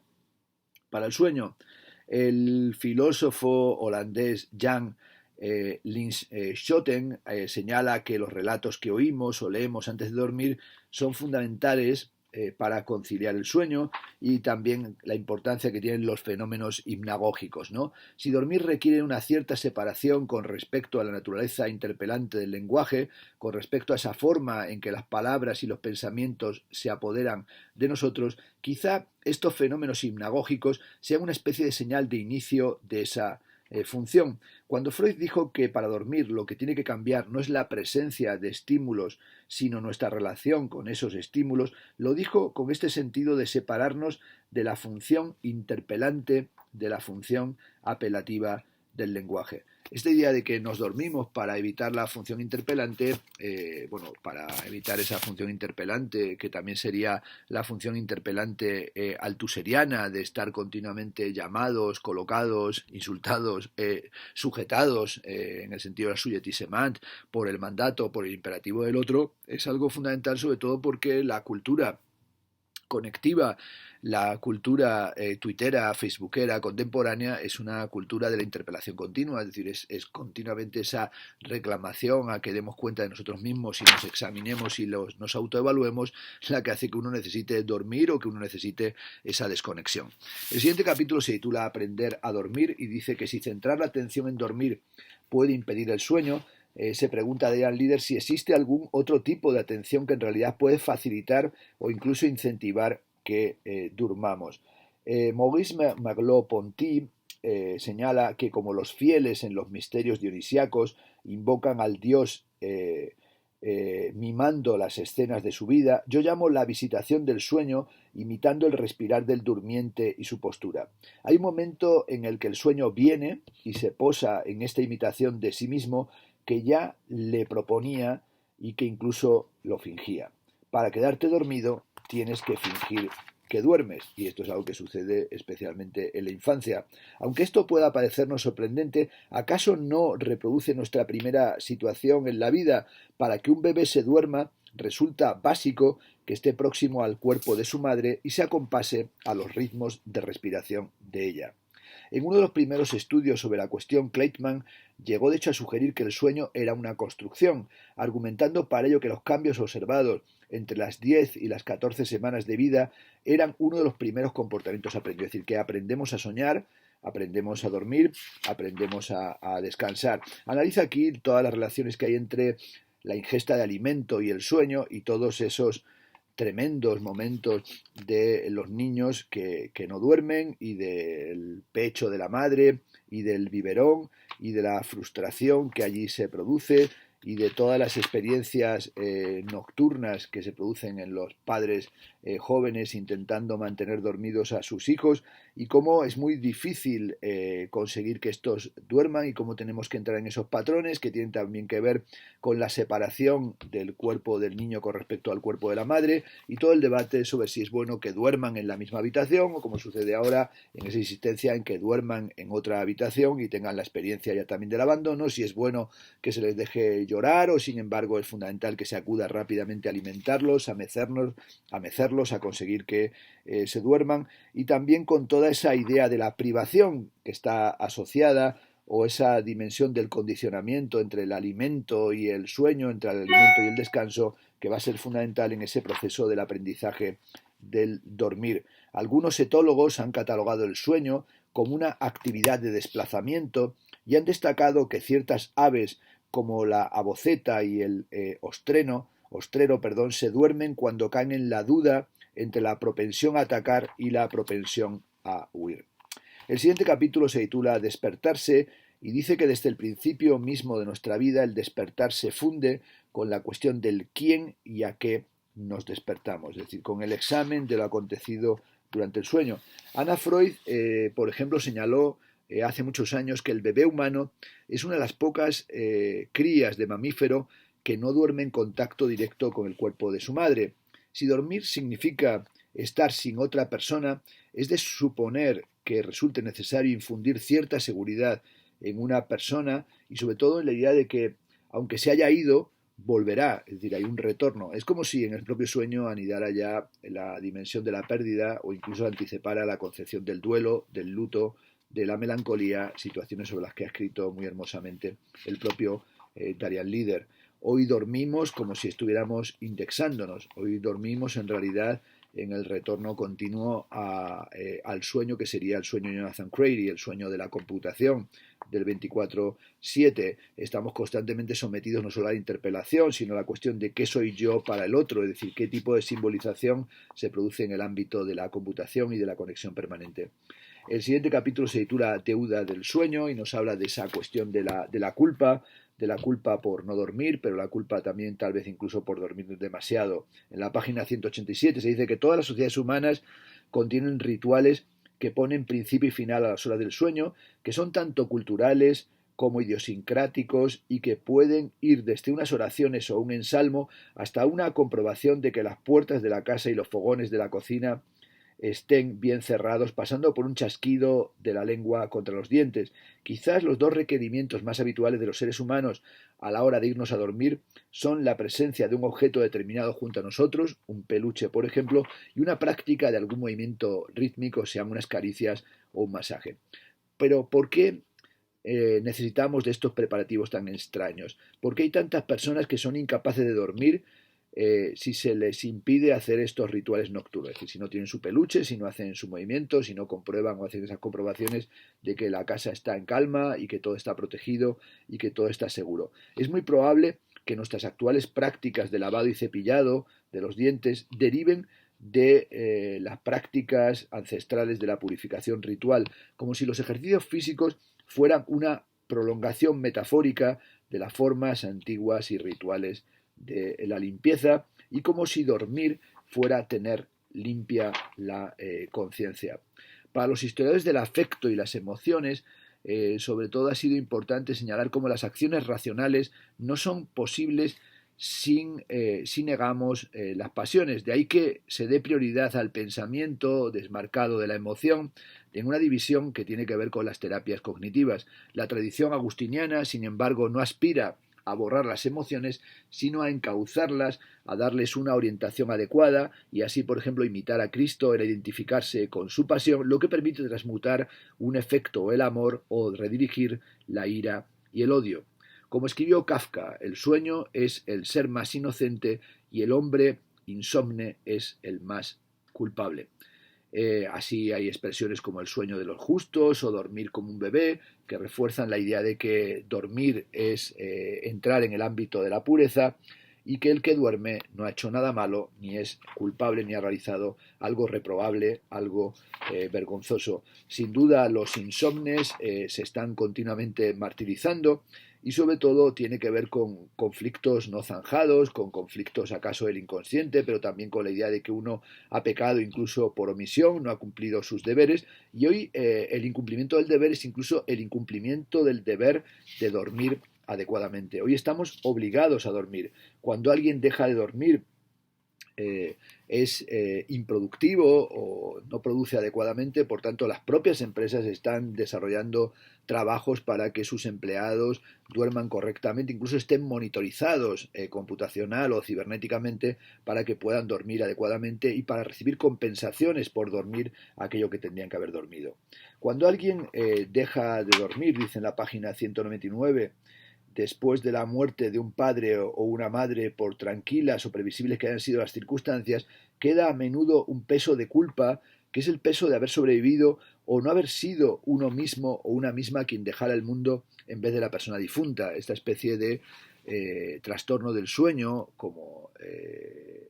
para el sueño. El filósofo holandés Jan Linschoten señala que los relatos que oímos o leemos antes de dormir son fundamentales para conciliar el sueño y también la importancia que tienen los fenómenos hipnagógicos, ¿no? Si dormir requiere una cierta separación con respecto a la naturaleza interpelante del lenguaje, con respecto a esa forma en que las palabras y los pensamientos se apoderan de nosotros, quizá estos fenómenos hipnagógicos sean una especie de señal de inicio de esa función. Cuando Freud dijo que para dormir lo que tiene que cambiar no es la presencia de estímulos, sino nuestra relación con esos estímulos, lo dijo con este sentido de separarnos de la función interpelante de la función apelativa del lenguaje. Esta idea de que nos dormimos para evitar la función interpelante, para evitar esa función interpelante, que también sería la función interpelante altuseriana de estar continuamente llamados, colocados, insultados, sujetados, en el sentido de la sujetissemant, por el mandato, por el imperativo del otro, es algo fundamental, sobre todo porque la cultura conectiva, la cultura tuitera, facebookera, contemporánea, es una cultura de la interpelación continua, es decir, es continuamente esa reclamación a que demos cuenta de nosotros mismos y nos examinemos y nos autoevaluemos la que hace que uno necesite dormir o que uno necesite esa desconexión. El siguiente capítulo se titula Aprender a dormir y dice que si centrar la atención en dormir puede impedir el sueño, se pregunta Darian Leader si existe algún otro tipo de atención que en realidad puede facilitar o incluso incentivar que durmamos. Maurice Merleau-Ponty señala que como los fieles en los misterios dionisíacos invocan al dios mimando las escenas de su vida, yo llamo la visitación del sueño imitando el respirar del durmiente y su postura. Hay un momento en el que el sueño viene y se posa en esta imitación de sí mismo que ya le proponía y que incluso lo fingía. Para quedarte dormido tienes que fingir que duermes, y esto es algo que sucede especialmente en la infancia. Aunque esto pueda parecernos sorprendente, ¿acaso no reproduce nuestra primera situación en la vida? Para que un bebé se duerma, resulta básico que esté próximo al cuerpo de su madre y se acompase a los ritmos de respiración de ella. En uno de los primeros estudios sobre la cuestión, Kleitman llegó de hecho a sugerir que el sueño era una construcción, argumentando para ello que los cambios observados entre las 10 y las 14 semanas de vida eran uno de los primeros comportamientos aprendidos, es decir, que aprendemos a soñar, aprendemos a dormir, aprendemos a descansar. Analiza aquí todas las relaciones que hay entre la ingesta de alimento y el sueño y todos esos tremendos momentos de los niños que no duermen y del pecho de la madre y del biberón y de la frustración que allí se produce y de todas las experiencias nocturnas que se producen en los padres jóvenes intentando mantener dormidos a sus hijos y cómo es muy difícil conseguir que estos duerman y cómo tenemos que entrar en esos patrones que tienen también que ver con la separación del cuerpo del niño con respecto al cuerpo de la madre y todo el debate sobre si es bueno que duerman en la misma habitación o como sucede ahora en esa insistencia en que duerman en otra habitación y tengan la experiencia ya también del abandono, si es bueno que se les deje llorar o sin embargo es fundamental que se acuda rápidamente a alimentarlos, a mecerlos, a conseguir que se duerman y también con toda esa idea de la privación que está asociada o esa dimensión del condicionamiento entre el alimento y el sueño, entre el alimento y el descanso, que va a ser fundamental en ese proceso del aprendizaje del dormir. Algunos etólogos han catalogado el sueño como una actividad de desplazamiento y han destacado que ciertas aves como la aboceta y el ostrero, se duermen cuando caen en la duda entre la propensión a atacar y la propensión a huir. El siguiente capítulo se titula Despertarse y dice que desde el principio mismo de nuestra vida el despertar se funde con la cuestión del quién y a qué nos despertamos, es decir, con el examen de lo acontecido durante el sueño. Anna Freud, por ejemplo, señaló hace muchos años que el bebé humano es una de las pocas crías de mamífero que no duerme en contacto directo con el cuerpo de su madre. Si dormir significa estar sin otra persona, es de suponer que resulte necesario infundir cierta seguridad en una persona y sobre todo en la idea de que, aunque se haya ido, volverá, es decir, hay un retorno. Es como si en el propio sueño anidara ya la dimensión de la pérdida o incluso anticipara la concepción del duelo, del luto, de la melancolía, situaciones sobre las que ha escrito muy hermosamente el propio Darian Lieder. Hoy dormimos como si estuviéramos indexándonos, hoy dormimos en realidad en el retorno continuo al sueño que sería el sueño de Jonathan Crary, el sueño de la computación del 24/7. Estamos constantemente sometidos no solo a la interpelación, sino a la cuestión de qué soy yo para el otro, es decir, qué tipo de simbolización se produce en el ámbito de la computación y de la conexión permanente. El siguiente capítulo se titula Deuda del sueño y nos habla de esa cuestión de la culpa por no dormir, pero la culpa también tal vez incluso por dormir demasiado. En la página 187 se dice que todas las sociedades humanas contienen rituales que ponen principio y final a las horas del sueño, que son tanto culturales como idiosincráticos y que pueden ir desde unas oraciones o un ensalmo hasta una comprobación de que las puertas de la casa y los fogones de la cocina estén bien cerrados, pasando por un chasquido de la lengua contra los dientes. Quizás los dos requerimientos más habituales de los seres humanos a la hora de irnos a dormir son la presencia de un objeto determinado junto a nosotros, un peluche por ejemplo, y una práctica de algún movimiento rítmico, sean unas caricias o un masaje. Pero ¿por qué necesitamos de estos preparativos tan extraños? ¿Por qué hay tantas personas que son incapaces de dormir si se les impide hacer estos rituales nocturnos? Es decir, si no tienen su peluche, si no hacen su movimiento, si no comprueban o hacen esas comprobaciones de que la casa está en calma y que todo está protegido y que todo está seguro. Es muy probable que nuestras actuales prácticas de lavado y cepillado de los dientes deriven de las prácticas ancestrales de la purificación ritual, como si los ejercicios físicos fueran una prolongación metafórica de las formas antiguas y rituales de la limpieza y como si dormir fuera tener limpia la conciencia. Para los historiadores del afecto y las emociones, sobre todo ha sido importante señalar cómo las acciones racionales no son posibles si negamos las pasiones. De ahí que se dé prioridad al pensamiento desmarcado de la emoción en una división que tiene que ver con las terapias cognitivas. La tradición agustiniana, sin embargo, no aspira a borrar las emociones, sino a encauzarlas, a darles una orientación adecuada y así, por ejemplo, imitar a Cristo, el identificarse con su pasión, lo que permite transmutar un efecto, el amor, o redirigir la ira y el odio. Como escribió Kafka, el sueño es el ser más inocente y el hombre insomne es el más culpable. Así hay expresiones como el sueño de los justos o dormir como un bebé, que refuerzan la idea de que dormir es entrar en el ámbito de la pureza y que el que duerme no ha hecho nada malo, ni es culpable, ni ha realizado algo reprobable, algo vergonzoso. Sin duda los insomnes se están continuamente martirizando y sobre todo tiene que ver con conflictos no zanjados, con conflictos acaso del inconsciente, pero también con la idea de que uno ha pecado incluso por omisión, no ha cumplido sus deberes y hoy el incumplimiento del deber es incluso el incumplimiento del deber de dormir adecuadamente. Hoy estamos obligados a dormir. Cuando alguien deja de dormir es improductivo o no produce adecuadamente, por tanto las propias empresas están desarrollando trabajos para que sus empleados duerman correctamente, incluso estén monitorizados computacional o cibernéticamente para que puedan dormir adecuadamente y para recibir compensaciones por dormir aquello que tendrían que haber dormido. Cuando alguien deja de dormir, dice en la página 199, después de la muerte de un padre o una madre, por tranquilas o previsibles que hayan sido las circunstancias, queda a menudo un peso de culpa, que es el peso de haber sobrevivido o no haber sido uno mismo o una misma quien dejara el mundo en vez de la persona difunta. Esta especie de trastorno del sueño como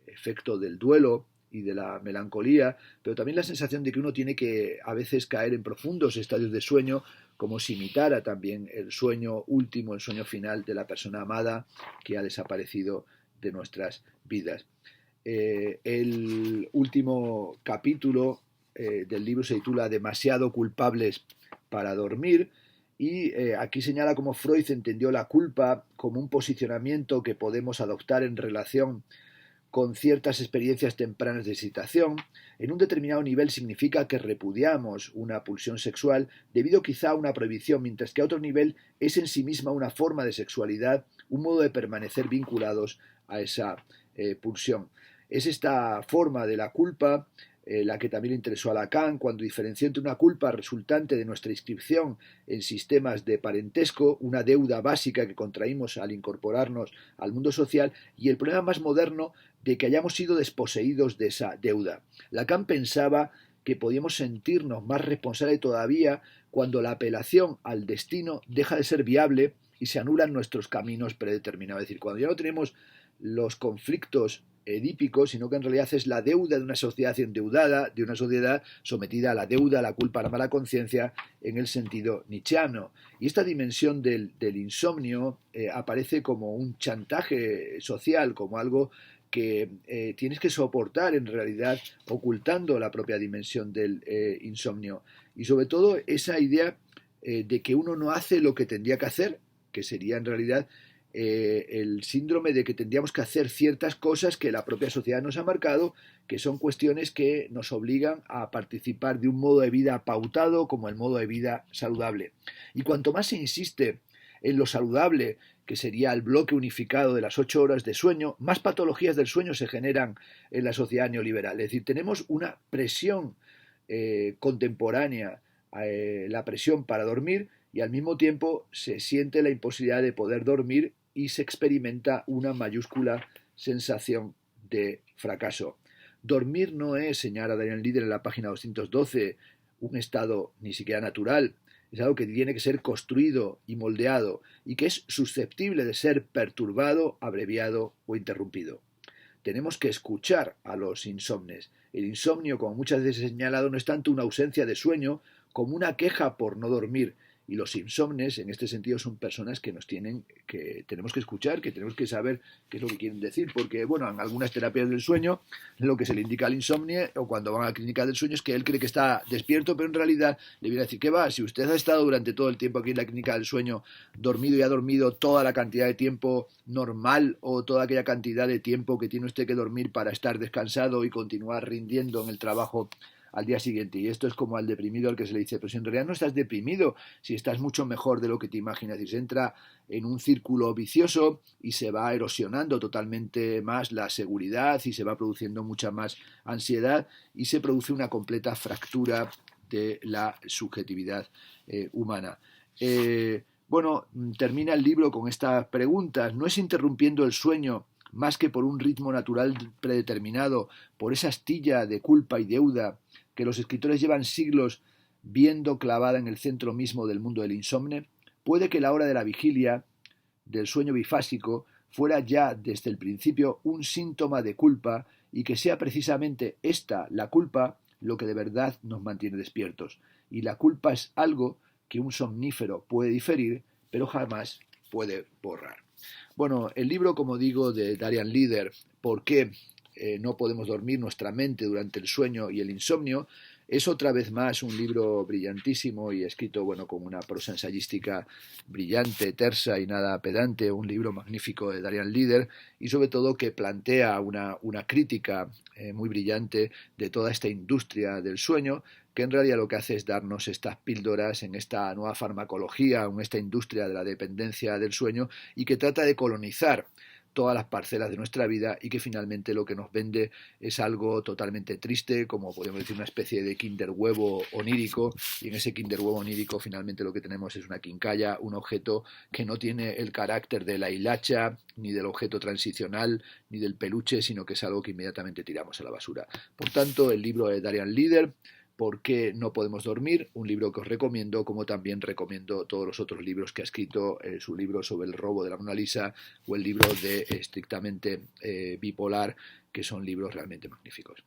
efecto del duelo y de la melancolía, pero también la sensación de que uno tiene que a veces caer en profundos estadios de sueño, como si imitara también el sueño último, el sueño final de la persona amada que ha desaparecido de nuestras vidas. El último capítulo del libro se titula Demasiado culpables para dormir y aquí señala cómo Freud entendió la culpa como un posicionamiento que podemos adoptar en relación con ciertas experiencias tempranas de excitación, en un determinado nivel significa que repudiamos una pulsión sexual debido quizá a una prohibición, mientras que a otro nivel es en sí misma una forma de sexualidad, un modo de permanecer vinculados a esa pulsión. Es esta forma de la culpa la que también interesó a Lacan cuando diferenció entre una culpa resultante de nuestra inscripción en sistemas de parentesco, una deuda básica que contraímos al incorporarnos al mundo social, y el problema más moderno de que hayamos sido desposeídos de esa deuda. Lacan pensaba que podíamos sentirnos más responsables todavía cuando la apelación al destino deja de ser viable y se anulan nuestros caminos predeterminados. Es decir, cuando ya no tenemos los conflictos edípicos, sino que en realidad es la deuda de una sociedad endeudada, de una sociedad sometida a la deuda, a la culpa, a la mala conciencia, en el sentido nietzscheano. Y esta dimensión del insomnio aparece como un chantaje social, como algo que tienes que soportar en realidad, ocultando la propia dimensión del insomnio. Y sobre todo esa idea de que uno no hace lo que tendría que hacer, que sería en realidad el síndrome de que tendríamos que hacer ciertas cosas que la propia sociedad nos ha marcado, que son cuestiones que nos obligan a participar de un modo de vida pautado como el modo de vida saludable. Y cuanto más se insiste en lo saludable, que sería el bloque unificado de las 8 horas de sueño, más patologías del sueño se generan en la sociedad neoliberal. Es decir, tenemos una presión contemporánea, la presión para dormir, y al mismo tiempo se siente la imposibilidad de poder dormir y se experimenta una mayúscula sensación de fracaso. Dormir no es, señala Daniel Líder en la página 212, un estado ni siquiera natural, es algo que tiene que ser construido y moldeado y que es susceptible de ser perturbado, abreviado o interrumpido. Tenemos que escuchar a los insomnes. El insomnio, como muchas veces he señalado, no es tanto una ausencia de sueño como una queja por no dormir, Y los insomnes, en este sentido, son personas que tenemos que escuchar, que tenemos que saber qué es lo que quieren decir, porque, bueno, en algunas terapias del sueño, lo que se le indica al insomnio, o cuando van a la clínica del sueño, es que él cree que está despierto, pero en realidad le viene a decir, ¿qué va? Si usted ha estado durante todo el tiempo aquí en la clínica del sueño dormido y ha dormido toda la cantidad de tiempo normal o toda aquella cantidad de tiempo que tiene usted que dormir para estar descansado y continuar rindiendo en el trabajo al día siguiente. Y esto es como al deprimido al que se le dice, pero si en realidad no estás deprimido, si estás mucho mejor de lo que te imaginas, y se entra en un círculo vicioso y se va erosionando totalmente más la seguridad y se va produciendo mucha más ansiedad y se produce una completa fractura de la subjetividad humana. Bueno, termina el libro con estas preguntas. ¿No es interrumpiendo el sueño más que por un ritmo natural predeterminado, por esa astilla de culpa y deuda que los escritores llevan siglos viendo clavada en el centro mismo del mundo del insomnio? Puede que la hora de la vigilia, del sueño bifásico, fuera ya desde el principio un síntoma de culpa y que sea precisamente esta, la culpa, lo que de verdad nos mantiene despiertos. Y la culpa es algo que un somnífero puede diferir, pero jamás puede borrar. Bueno, el libro, como digo, de Darian Leader, ¿por qué no podemos dormir nuestra mente durante el sueño y el insomnio? Es otra vez más un libro brillantísimo y escrito, bueno, con una prosa ensayística brillante, tersa y nada pedante, un libro magnífico de Darian Leader y sobre todo que plantea una crítica muy brillante de toda esta industria del sueño, que en realidad lo que hace es darnos estas píldoras en esta nueva farmacología, en esta industria de la dependencia del sueño y que trata de colonizar todas las parcelas de nuestra vida y que finalmente lo que nos vende es algo totalmente triste, como podemos decir una especie de kinder huevo onírico, y en ese kinder huevo onírico finalmente lo que tenemos es una quincalla, un objeto que no tiene el carácter de la hilacha, ni del objeto transicional, ni del peluche, sino que es algo que inmediatamente tiramos a la basura. Por tanto, el libro de Darian Leader, ¿por qué no podemos dormir? Un libro que os recomiendo, como también recomiendo todos los otros libros que ha escrito, su libro sobre el robo de la Mona Lisa o el libro de Estrictamente Bipolar, que son libros realmente magníficos.